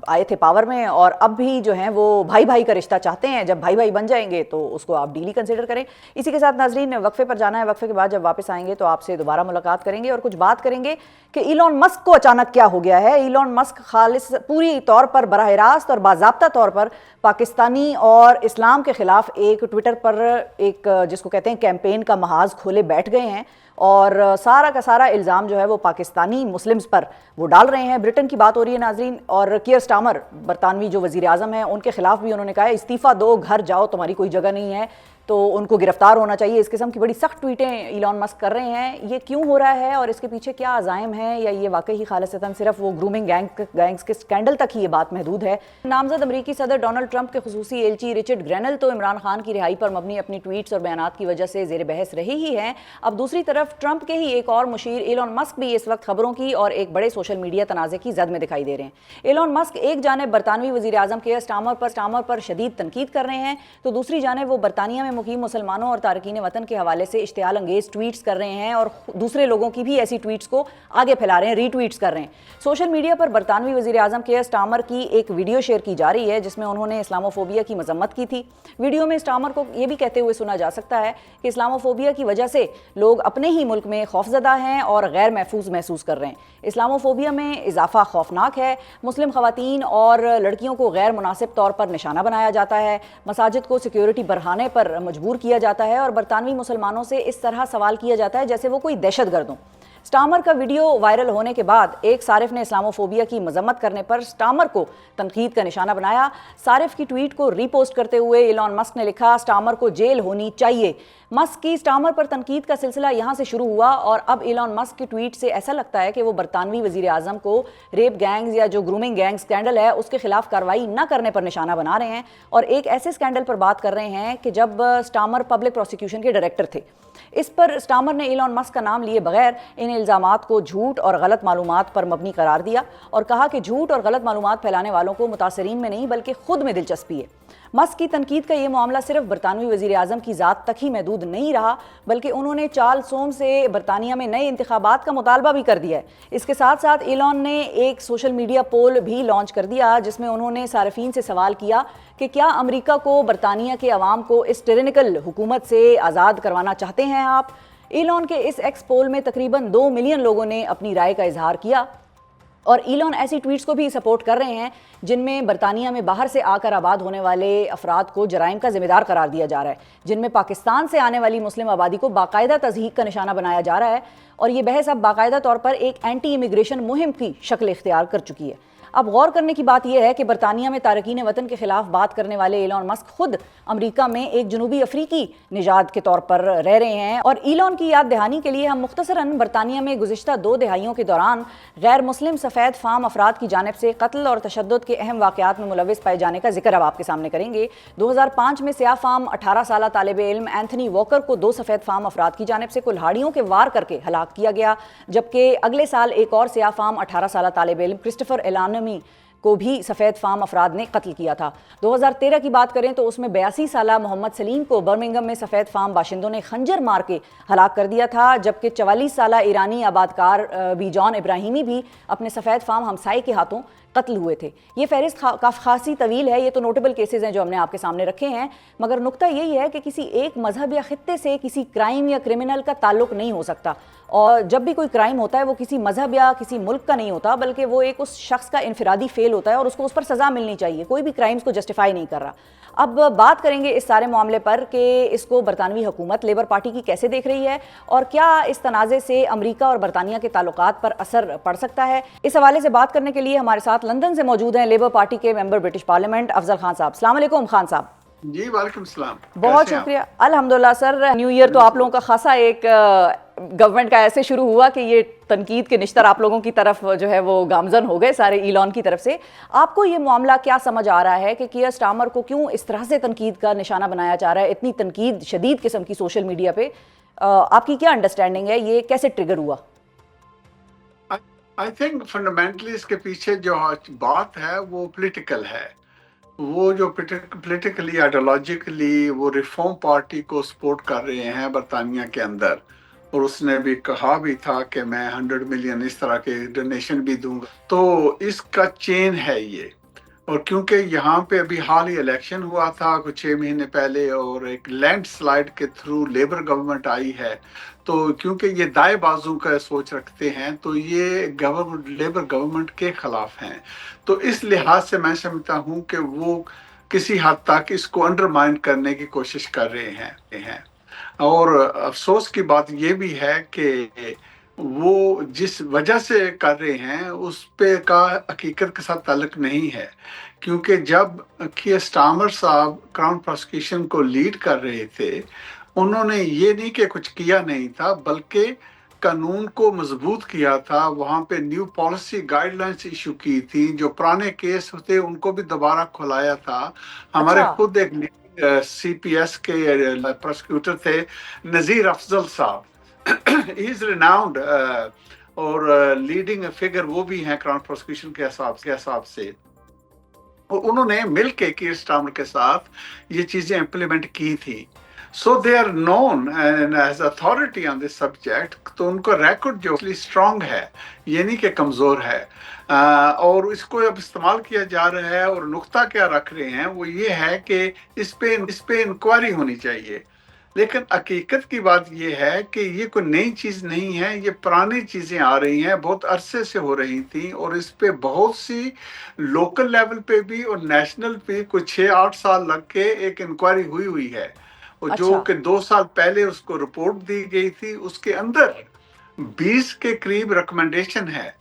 آئے تھے پاور میں، اور اب بھی جو ہیں وہ بھائی بھائی کا رشتہ چاہتے ہیں، جب بھائی بھائی بن جائیں گے تو اس کو آپ ڈیل ہی کنسیڈر کریں۔ اسی کے ساتھ ناظرین وقفے پر جانا ہے، وقفے کے بعد جب واپس آئیں گے تو آپ سے دوبارہ ملاقات کریں گے اور کچھ بات کریں گے کہ ایلون مسک کو اچانک کیا ہو گیا ہے۔ ایلون مسک خالص پوری طور پر براہ راست اور باضابطہ طور پر پاکستانی اور اسلام کے خلاف ایک ٹویٹر پر ایک جس کو کہتے ہیں کیمپین کا محاذ کھولے بیٹھ گئے ہیں، اور سارا کا سارا الزام جو ہے وہ پاکستانی مسلمز پر وہ ڈال رہے ہیں۔ برٹن کی بات ہو رہی ہے ناظرین، اور کیئر سٹارمر برطانوی جو وزیر اعظم ہیں ان کے خلاف بھی انہوں نے کہا ہے استعفیٰ دو، گھر جاؤ، تمہاری کوئی جگہ نہیں ہے، تو ان کو گرفتار ہونا چاہیے۔ اس قسم کی بڑی سخت ٹویٹیں ایلون مسک کر رہے ہیں، یہ کیوں ہو رہا ہے اور اس کے پیچھے کیا عزائم ہیں، یا یہ واقعی خالصتاً صرف وہ گرومنگ گینگز کے سکینڈل تک ہی یہ بات محدود ہے؟ نامزد امریکی صدر ڈونلڈ ٹرمپ کے خصوصی ایلچی رچرڈ گرینل تو عمران خان کی رہائی پر مبنی اپنی ٹویٹس اور بیانات کی وجہ سے زیر بحث رہے ہی ہیں۔ اب دوسری طرف طرف ٹرمپ کے ہی ایک اور مشیر ایلون مسک بھی اس وقت خبروں کی اور ایک بڑے سوشل میڈیا تنازع کی زد میں دکھائی دے رہے ہیں۔ ایلون مسک ایک جانب برطانوی وزیر اعظم کیئر سٹارمر پر شدید تنقید کر رہے ہیں تو دوسری جانب وہ برطانیہ میں مقیم مسلمانوں اور تارکین وطن کے حوالے سے اشتعال انگیز ٹویٹس کر رہے ہیں اور دوسرے لوگوں کی بھی ایسی ٹویٹس کو آگے پھیلا رہے ہیں، ری ٹویٹس کر رہے ہیں۔ سوشل میڈیا پر برطانوی وزیر اعظم کیئر سٹارمر کی ایک ویڈیو شیئر کی جا رہی ہے جس میں انہوں نے اسلاموفوبیا کی مذمت کی تھی۔ ویڈیو میں سٹارمر کو یہ بھی کہتے ہوئے سنا جا سکتا ہے کہ اسلاموفوبیا کی وجہ سے لوگ اپنے ہی ملک میں خوفزدہ ہیں اور غیر محسوس کر رہے ہیں۔ اسلاموفوبیا میں اضافہ خوفناک ہے، مسلم خواتین اور لڑکیوں کو غیر مناسب طور پر نشانہ بنایا جاتا ہے، مساجد کو سیکیورٹی بڑھانے پر مجبور کیا جاتا ہے اور برطانوی مسلمانوں سے اس طرح سوال کیا جاتا ہے جیسے وہ کوئی دہشت گرد ہوں۔ سٹارمر کا ویڈیو وائرل ہونے کے بعد ایک صارف نے اسلاموفوبیا کی مذمت کرنے پر سٹارمر کو تنقید کا نشانہ بنایا۔ صارف کی ٹویٹ کو ری پوسٹ کرتے ہوئے ایلون مسک نے لکھا، سٹارمر کو جیل ہونی چاہیے۔ مسک کی سٹارمر پر تنقید کا سلسلہ یہاں سے شروع ہوا اور اب ایلون مسک کی ٹویٹ سے ایسا لگتا ہے کہ وہ برطانوی وزیر اعظم کو ریپ گینگز یا جو گرومنگ گینگ سکینڈل ہے اس کے خلاف کارروائی نہ کرنے پر نشانہ بنا رہے ہیں اور ایک ایسے سکینڈل پر بات کر رہے ہیں کہ جب سٹارمر پبلک پروسیکیوشن کے ڈائریکٹر تھے۔ اس پر سٹارمر نے ایلون مسک کا نام لیے بغیر ان الزامات کو جھوٹ اور غلط معلومات پر مبنی قرار دیا اور کہا کہ جھوٹ اور غلط معلومات پھیلانے والوں کو متاثرین میں نہیں بلکہ خود میں دلچسپی ہے۔ مسک کی تنقید کا یہ معاملہ صرف برطانوی وزیر اعظم کی ذات تک ہی محدود نہیں رہا بلکہ انہوں نے چارلس سوم سے برطانیہ میں نئے انتخابات کا مطالبہ بھی کر دیا ہے۔ اس کے ساتھ ساتھ ایلون نے ایک سوشل میڈیا پول بھی لانچ کر دیا جس میں انہوں نے صارفین سے سوال کیا کہ کیا امریکہ کو برطانیہ کے عوام کو اس ٹرینیکل حکومت سے آزاد کروانا چاہتے ہیں آپ؟ ایلون کے اس ایکس پول میں تقریباً 2 ملین لوگوں نے اپنی رائے کا اظہار کیا اور ایلون ایسی ٹویٹس کو بھی سپورٹ کر رہے ہیں جن میں برطانیہ میں باہر سے آ کر آباد ہونے والے افراد کو جرائم کا ذمہ دار قرار دیا جا رہا ہے، جن میں پاکستان سے آنے والی مسلم آبادی کو باقاعدہ تضحیک کا نشانہ بنایا جا رہا ہے اور یہ بحث اب باقاعدہ طور پر ایک اینٹی امیگریشن مہم کی شکل اختیار کر چکی ہے۔ اب غور کرنے کی بات یہ ہے کہ برطانیہ میں تارکین وطن کے خلاف بات کرنے والے ایلون مسک خود امریکہ میں ایک جنوبی افریقی نژاد کے طور پر رہ رہے ہیں اور ایلون کی یاد دہانی کے لیے ہم مختصراً برطانیہ میں گزشتہ 2 دہائیوں کے دوران غیر مسلم سفید فام افراد کی جانب سے قتل اور تشدد کے اہم واقعات میں ملوث پائے جانے کا ذکر اب آپ کے سامنے کریں گے۔ 2005 میں سیاہ فام 18 سالہ طالب علم اینتھنی واکر کو 2 سفید فام افراد کی جانب سے کلہاڑیوں کے وار کر کے ہلاک کیا گیا، جبکہ اگلے سال ایک اور سیاہ فام 18 سالہ طالب علم کرسٹوفر ایلانمی کو بھی سفید فام افراد نے قتل کیا تھا۔ 2013 کی بات کریں تو اس میں 82 سالہ محمد سلیم کو برمنگھم میں سفید فام باشندوں نے خنجر مار کے ہلاک کر دیا تھا، جبکہ 44 سالہ ایرانی آبادکار بھی جان ابراہیمی بھی اپنے سفید فام ہمسائے کے ہاتھوں قتل ہوئے تھے۔ یہ فہرست خاصی طویل ہے، یہ تو نوٹیبل کیسز ہیں جو ہم نے آپ کے سامنے رکھے ہیں، مگر نقطہ یہی ہے کہ کسی ایک مذہب یا خطے سے کسی کرائم یا کرمنل کا تعلق نہیں ہو سکتا اور جب بھی کوئی کرائم ہوتا ہے وہ کسی مذہب یا کسی ملک کا نہیں ہوتا بلکہ وہ ایک اس شخص کا انفرادی فعل ہوتا ہے اور اس کو اس پر سزا ملنی چاہیے، کوئی بھی کرائمز کو جسٹیفائی نہیں کر رہا۔ اب بات کریں گے اس سارے معاملے پر کہ اس کو برطانوی حکومت لیبر پارٹی کی کیسے دیکھ رہی ہے اور کیا اس تنازع سے امریکہ اور برطانیہ کے تعلقات پر اثر پڑ سکتا ہے۔ اس حوالے سے بات کرنے کے لیے ہمارے ساتھ لندن سے موجود ہیں لیبر پارٹی کے ممبر برٹش پارلیمنٹ افضل خان صاحب۔ السلام علیکم خان صاحب۔ جی وعلیکم السلام، بہت شکریہ۔ الحمدللہ سر، نیو ایئر تو آپ لوگوں کا خاصا ایک گورنمنٹ کا ایسے شروع ہوا کہ یہ تنقید کے نشتر آپ لوگوں کی طرف جو ہے وہ گامزن ہو گئے سارے ایلون کی طرف سے۔ آپ کو یہ معاملہ کیا سمجھ آ رہا ہے کہ کیئر سٹارمر کو کیوں اس طرح سے تنقید کا نشانہ بنایا جا رہا ہے، اتنی تنقید شدید قسم کی سوشل میڈیا پہ؟ آپ کی کیا انڈرسٹینڈنگ ہے، یہ کیسے ٹریگر ہوا؟ آئی تھنک فنڈامنٹلی اس کے پیچھے جو بات ہے وہ پولیٹیکل ہے، وہ جو پولیٹیکلی آئیڈیالوجیکلی وہ ریفارم پارٹی کو سپورٹ کر رہے ہیں برطانیہ کے اندر، اور اس نے بھی کہا بھی تھا کہ میں 100 ملین اس طرح کے ڈونیشن بھی دوں گا، تو اس کا چین ہے یہ۔ اور کیونکہ یہاں پہ ابھی حال ہی الیکشن ہوا تھا کچھ 6 مہینے پہلے اور ایک لینڈ سلائڈ کے تھرو لیبر گورنمنٹ آئی ہے، تو کیونکہ یہ دائیں بازو کا سوچ رکھتے ہیں تو یہ لیبر گورنمنٹ کے خلاف ہیں، تو اس لحاظ سے میں سمجھتا ہوں کہ وہ کسی حد تک اس کو انڈرمائن کرنے کی کوشش کر رہے ہیں۔ اور افسوس کی بات یہ بھی ہے کہ وہ جس وجہ سے کر رہے ہیں اس پہ کا حقیقت کے ساتھ تعلق نہیں ہے، کیونکہ جب کیئر سٹارمر صاحب کراؤن پروسیکیوشن کو لیڈ کر رہے تھے انہوں نے یہ نہیں کہ کچھ کیا نہیں تھا بلکہ قانون کو مضبوط کیا تھا، وہاں پہ new policy guide lines issue کی تھی، جو پرانے کیس ہوتے ان کو بھی دوبارہ کھلایا تھا۔ ہمارے خود ایک سی پی ایس کے پروسیکیوٹر تھے نذیر افضل صاحب ही इज रिनाउंड और लीडिंग फिगर वो भी हैं क्राउन प्रोसिक्यूशन के हिसाब से, और उन्होंने मिलके कीर स्टार्मर के साथ ये चीजें इम्प्लीमेंट की थी. So they are known as authority on this subject. तो उनका रिकॉर्ड जो स्ट्रांग है, ये नहीं कि कमजोर है. और इसको अब इस्तेमाल किया जा रहा है, और नुक्ता क्या रख रहे हैं वो ये है कि इस पे इंक्वायरी होनी चाहिए. लेकिन हकीकत की बात ये है कि ये कोई नई चीज नहीं है, ये पुरानी चीजें आ रही हैं, बहुत अरसे से हो रही थी, और इस पे बहुत सी लोकल लेवल पे भी और नेशनल पे कुछ 6-8 साल लग के एक इंक्वायरी हुई है, और जो अच्छा। कि 2 साल पहले उसको रिपोर्ट दी गई थी. उसके अंदर 20 के करीब रिकमेंडेशन है.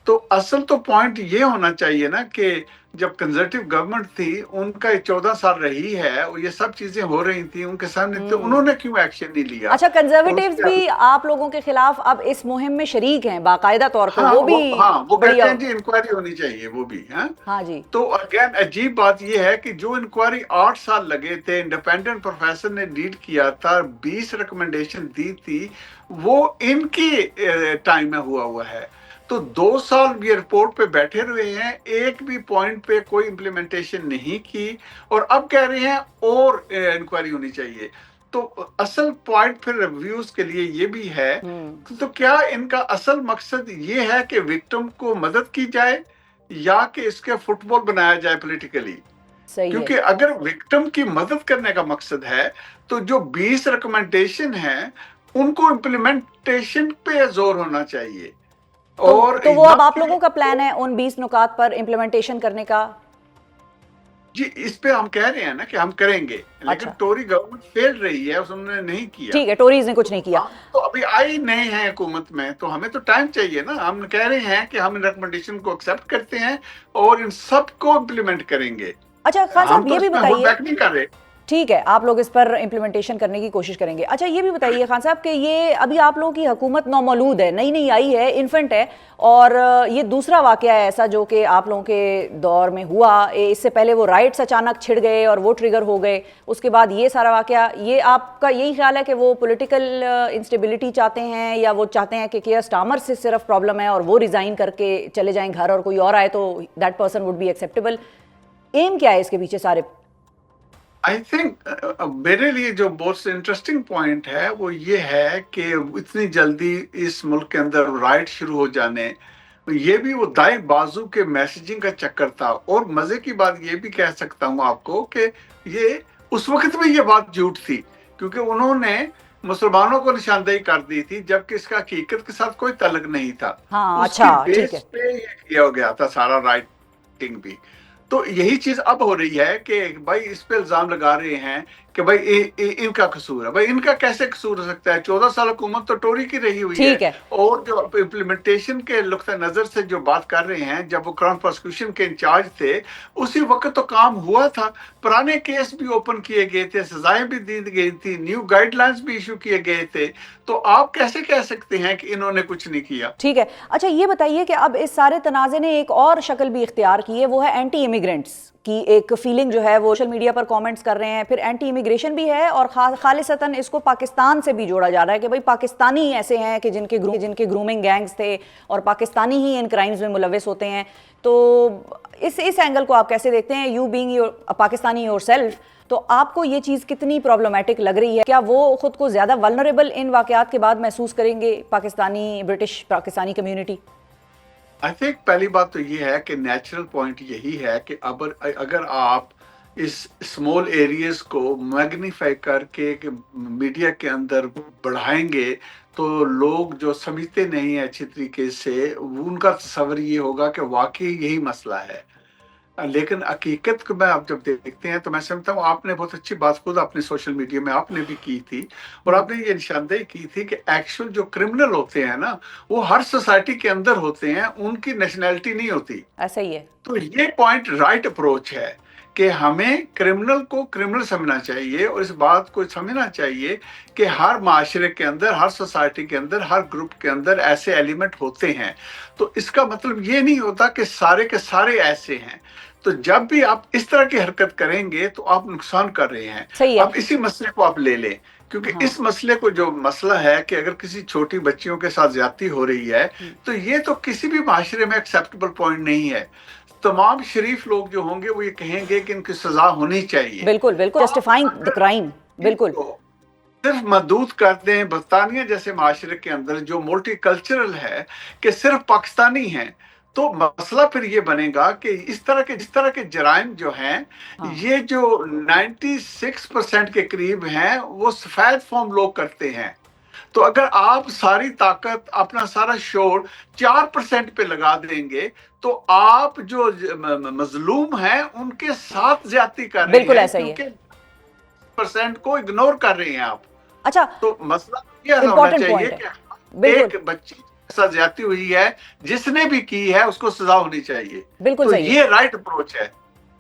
तो असल तो पॉइंट ये होना चाहिए ना कि जब कंजर्वेटिव गवर्नमेंट थी, उनका 14 साल रही है और ये सब चीजें हो रही थी उनके सामने, तो उन्होंने क्यों एक्शन नहीं लिया? अच्छा, कंजर्वेटिव्स उसके- भी आप लोगों के खिलाफ अब इस मुहिम में शरीक हैं बाकायदा तौर पर, हाँ, वो भी वो कहते बढ़िया। हैं जी इंक्वायरी होनी चाहिए, वो भी है. हाँ जी। तो अगेन अजीब बात यह है कि जो इंक्वायरी 8 साल लगे थे, इंडिपेंडेंट प्रोफेसर ने लीड किया था, 20 रिकमेंडेशन दी थी, वो इनकी टाइम में हुआ है. तो 2 साल ये रिपोर्ट पे बैठे हुए हैं, एक भी पॉइंट पे कोई इम्प्लीमेंटेशन नहीं की, और अब कह रहे हैं और इंक्वायरी होनी चाहिए. तो असल पॉइंट फिर रिव्यूज के लिए ये भी है, तो क्या इनका असल मकसद ये है कि विक्टिम को मदद की जाए, या कि इसके फुटबॉल बनाया जाए पॉलिटिकली? सही क्योंकि है। अगर विक्टिम की मदद करने का मकसद है, तो जो 20 रिकमेंडेशन है उनको इम्प्लीमेंटेशन पे जोर होना चाहिए. और तो वो अब आप लोगों का प्लान है उन 20 नुकात पर इम्प्लीमेंटेशन करने का? जी, इस पे हम कह रहे हैं ना कि हम करेंगे, लेकिन अच्छा। टोरी गवर्नमेंट फेल रही है, उसने नहीं किया. ठीक है, टोरीज ने कुछ नहीं किया। तो अभी आई नहीं है हुकूमत में, तो हमें तो टाइम चाहिए ना. हम कह रहे हैं कि हम इन रिकमेंडेशन को एक्सेप्ट करते हैं और इन सबको इम्प्लीमेंट करेंगे. अच्छा खान हम साहब, तो ये भी इसमें होल्ड बताइए। बैक नहीं कर रहे. ठीक है, आप लोग इस पर इम्प्लीमेंटेशन करने की कोशिश करेंगे। अच्छा ये भी बताइए खान साहब कि ये अभी आप लोगों की हुकूमत नौमौलूद है, नई नई आई है, इन्फेंट है, और ये दूसरा वाकया है ऐसा जो कि आप लोगों के दौर में हुआ. इससे पहले वो राइट्स अचानक छिड़ गए और वो ट्रिगर हो गए, उसके बाद ये सारा वाकया. ये आपका यही ख्याल है कि वो पॉलिटिकल इंस्टेबिलिटी चाहते हैं, या वो चाहते हैं कि कीयर स्टार्मर से सिर्फ प्रॉब्लम है और वो रिज़ाइन करके चले जाएं घर और कोई और आए तो that person would be acceptable? एम क्या है इसके पीछे सारे? आई थिंक मेरे लिए जो बहुत इंटरेस्टिंग पॉइंट है वो ये है कि इतनी जल्दी इस मुल्क के अंदर राइट शुरू हो जाने, ये भी वो दाएं बाजू के मैसेजिंग का चक्कर था. और मजे की बात ये भी कह सकता हूँ आपको कि ये उस वक्त में ये बात झूठ थी, क्योंकि उन्होंने मुसलमानों को निशानदेही कर दी थी, जबकि इसका हकीकत के साथ कोई ताल्लुक नहीं था. हाँ, उसकी अच्छा, ठीक बेस है। पे ये किया गया था सारा राइटिंग भी. तो यही चीज अब हो रही है कि भाई इस पे इल्जाम लगा रहे हैं कि भाई इनका कसूर है. भाई इनका कैसे कसूर हो सकता है? 14 साल हुकूमत तो टोरी की रही हुई ठीक है। और जो इम्प्लीमेंटेशन के नुक्ता नजर से जो बात कर रहे हैं, जब वो क्राउन प्रोसिक्यूशन के इंचार्ज थे उसी वक्त तो काम हुआ था. पुराने केस भी ओपन किए गए थे, सजाएं भी दी गई थी, न्यू गाइडलाइंस भी इशू किए गए थे. तो आप कैसे कह सकते हैं कि इन्होंने कुछ नहीं किया? ठीक है। अच्छा ये बताइए कि अब इस सारे तनाज़े ने एक और शक्ल भी इख्तियार की है, वो है एंटी इमिग्रेंट्स की एक फीलिंग जो है वो सोशल मीडिया पर कमेंट्स कर रहे हैं. फिर एंटी इमिग्रेशन भी है, और खालिसतन इसको पाकिस्तान से भी जोड़ा जा रहा है कि भाई पाकिस्तानी ही ऐसे हैं कि जिनके ग्रूमिंग गैंग्स थे और पाकिस्तानी ही इन क्राइम्स में मुलव्वस होते हैं. तो इस एंगल को आप कैसे देखते हैं? यू बीइंग पाकिस्तानी योरसेल्फ, तो आपको ये चीज़ कितनी प्रॉब्लमेटिक लग रही है? क्या वो खुद को ज़्यादा वल्नरेबल इन वाक़यात के बाद महसूस करेंगे British Pakistani community? I think पहली बात तो ये है कि नेचुरल पॉइंट यही है कि अगर आप इस स्मॉल एरियाज को मैग्नीफाई करके मीडिया के अंदर बढ़ाएंगे, तो लोग जो समझते नहीं है अच्छी तरीके से, उनका तस्वर ये होगा कि वाकई यही मसला है. लेकिन हकीकत को मैं आप जब देखते हैं तो मैं समझता हूँ, आपने बहुत अच्छी बात खुद अपने सोशल मीडिया में आपने भी की थी, और आपने ये निशानदेही की थी कि एक्चुअल जो क्रिमिनल होते हैं ना, वो हर सोसाइटी के अंदर होते हैं, उनकी नेशनैलिटी नहीं होती. ऐसा ही है. तो ये पॉइंट राइट अप्रोच है कि हमें क्रिमिनल को क्रिमिनल समझना चाहिए, और इस बात को समझना चाहिए कि हर माशरे के अंदर, हर सोसाइटी के अंदर, हर ग्रुप के अंदर ऐसे एलिमेंट होते हैं. तो इसका मतलब ये नहीं होता कि सारे के सारे ऐसे हैं. تو جب بھی آپ اس طرح کی حرکت کریں گے تو آپ نقصان کر رہے ہیں. صحیح ہے. اب اسی مسئلے کو آپ لے لیں، کیونکہ اس مسئلے کو جو مسئلہ ہے کہ اگر کسی چھوٹی بچیوں کے ساتھ زیادتی ہو رہی ہے تو یہ تو کسی بھی معاشرے میں ایکسیپٹیبل پوائنٹ نہیں ہے. تمام شریف لوگ جو ہوں گے وہ یہ کہیں گے کہ ان کی سزا ہونی چاہیے. بالکل بالکل، جسٹیفائنگ دی کرائم. بالکل. صرف محدود کر دیں برطانیہ جیسے معاشرے کے اندر جو ملٹی کلچرل ہے کہ صرف پاکستانی ہیں، تو مسئلہ پھر یہ بنے گا کہ اس طرح کے جرائم جو ہیں یہ جو 96% کے قریب ہیں وہ سفید فوم لوگ کرتے ہیں. تو اگر آپ ساری طاقت اپنا سارا شور 4% پہ لگا دیں گے تو آپ جو مظلوم ہیں ان کے ساتھ زیادتی کر رہے ہیں. بالکل ایسا ہی ہے. % کو اگنور کر رہے ہیں آپ. اچھا، تو مسئلہ یہ ہونا چاہیے کہ ایک بچی کے ساتھ زیادتی ہوئی ہے، جس نے بھی کی ہے اس کو سزا ہونی چاہیے. بالکل تو صحیح. یہ رائٹ اپروچ ہے.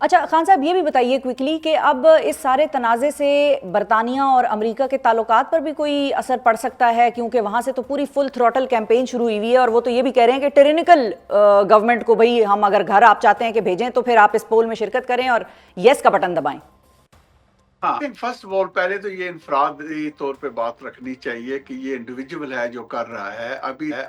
اچھا خان صاحب، یہ بھی بتائیے کوئکلی کہ اب اس سارے تنازع سے برطانیہ اور امریکہ کے تعلقات پر بھی کوئی اثر پڑ سکتا ہے؟ کیونکہ وہاں سے تو پوری فل تھروٹل کیمپین شروع ہوئی ہوئی ہے اور وہ تو یہ بھی کہہ رہے ہیں کہ ٹرینیکل گورنمنٹ کو بھئی ہم اگر گھر آپ چاہتے ہیں کہ بھیجیں تو پھر آپ اس پول میں شرکت کریں اور یس کا بٹن دبائیں. ہاں، فرسٹ آف آل پہلے تو یہ انفرادی طور پہ بات رکھنی چاہیے کہ یہ انڈیویجول ہے جو کر رہا ہے.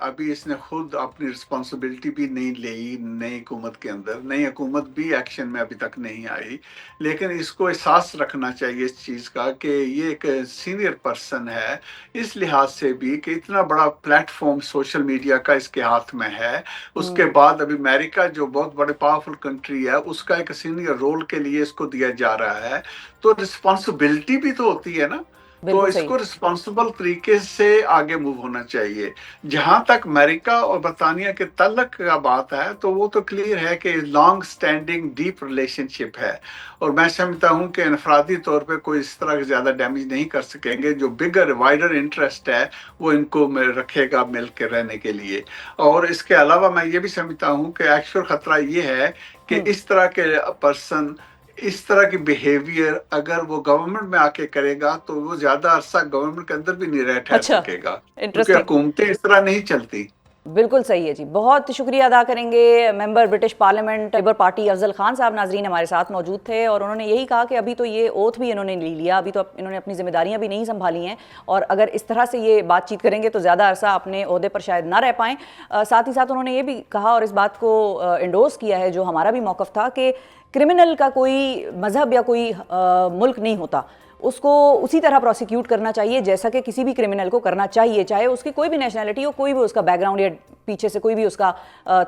ابھی اس نے خود اپنی رسپانسبلٹی بھی نہیں لی نئی حکومت کے اندر. نئی حکومت بھی ایکشن میں ابھی تک نہیں آئی، لیکن اس کو احساس رکھنا چاہیے اس چیز کا کہ یہ ایک سینئر پرسن ہے اس لحاظ سے بھی کہ اتنا بڑا پلیٹ فارم سوشل میڈیا کا اس کے ہاتھ میں ہے. اس کے بعد ابھی امریکہ جو بہت بڑے پاورفل کنٹری ہے اس کا ایک سینئر رول کے لیے اس کو دیا جا رہا ہے. تو رسپانسبلٹی بھی تو ہوتی ہے نا، تو اس کو رسپانسبل طریقے سے آگے موو ہونا چاہیے. جہاں تک امریکہ اور برطانیہ کے تعلق کا بات ہے تو وہ تو کلیئر ہے کہ لانگ سٹینڈنگ ڈیپ ریلیشن شپ ہے، اور میں سمجھتا ہوں کہ انفرادی طور پہ کوئی اس طرح زیادہ ڈیمیج نہیں کر سکیں گے. جو بگر وائڈر انٹرسٹ ہے وہ ان کو رکھے گا مل کے رہنے کے لیے. اور اس کے علاوہ میں یہ بھی سمجھتا ہوں کہ ایکچوئل خطرہ یہ ہے کہ اس طرح کے پرسن، اس طرح کی بیہیویئر اگر وہ گورنمنٹ میں آ کے کرے گا تو وہ زیادہ عرصہ گورنمنٹ کے اندر بھی نہیں رہ ٹھہر سکے گا، کیونکہ حکومتیں اس طرح نہیں چلتی. بالکل صحیح ہے جی. بہت شکریہ ادا کریں گے ممبر برٹش پارلیمنٹ لیبر پارٹی افضل خان صاحب. ناظرین ہمارے ساتھ موجود تھے اور انہوں نے یہی کہا کہ ابھی تو یہ اوتھ بھی انہوں نے لے لیا، ابھی تو انہوں نے اپنی ذمہ داریاں بھی نہیں سنبھالی ہیں، اور اگر اس طرح سے یہ بات چیت کریں گے تو زیادہ عرصہ اپنے عہدے پر شاید نہ رہ پائیں. ساتھ ہی ساتھ انہوں نے یہ بھی کہا اور اس بات کو انڈورس کیا ہے جو ہمارا بھی موقف تھا کہ کرمنل کا کوئی مذہب یا کوئی ملک نہیں ہوتا، اس کو اسی طرح پروسیکیوٹ کرنا چاہیے جیسا کہ کسی بھی کرمنل کو کرنا چاہیے، چاہے اس کی کوئی بھی نیشنلٹی ہو، کوئی بھی اس کا بیک گراؤنڈ یا پیچھے سے کوئی بھی اس کا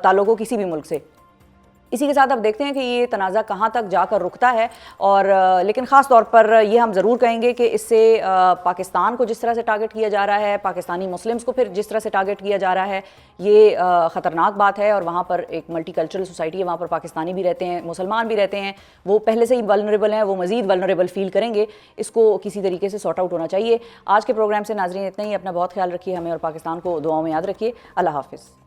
تعلق ہو کسی بھی ملک سے. اسی کے ساتھ اب دیکھتے ہیں کہ یہ تنازع کہاں تک جا کر رکتا ہے. اور لیکن خاص طور پر یہ ہم ضرور کہیں گے کہ اس سے پاکستان کو جس طرح سے ٹارگٹ کیا جا رہا ہے، پاکستانی مسلمز کو پھر جس طرح سے ٹارگٹ کیا جا رہا ہے، یہ خطرناک بات ہے. اور وہاں پر ایک ملٹی کلچرل سوسائٹی ہے، وہاں پر پاکستانی بھی رہتے ہیں، مسلمان بھی رہتے ہیں، وہ پہلے سے ہی ولنریبل ہیں، وہ مزید ولنریبل فیل کریں گے. اس کو کسی طریقے سے سارٹ آؤٹ ہونا چاہیے. آج کے پروگرام سے ناظرین اتنا ہی. اپنا بہت خیال رکھیے، ہمیں اور پاکستان کو دعاؤں میں یاد رکھیے. اللہ حافظ.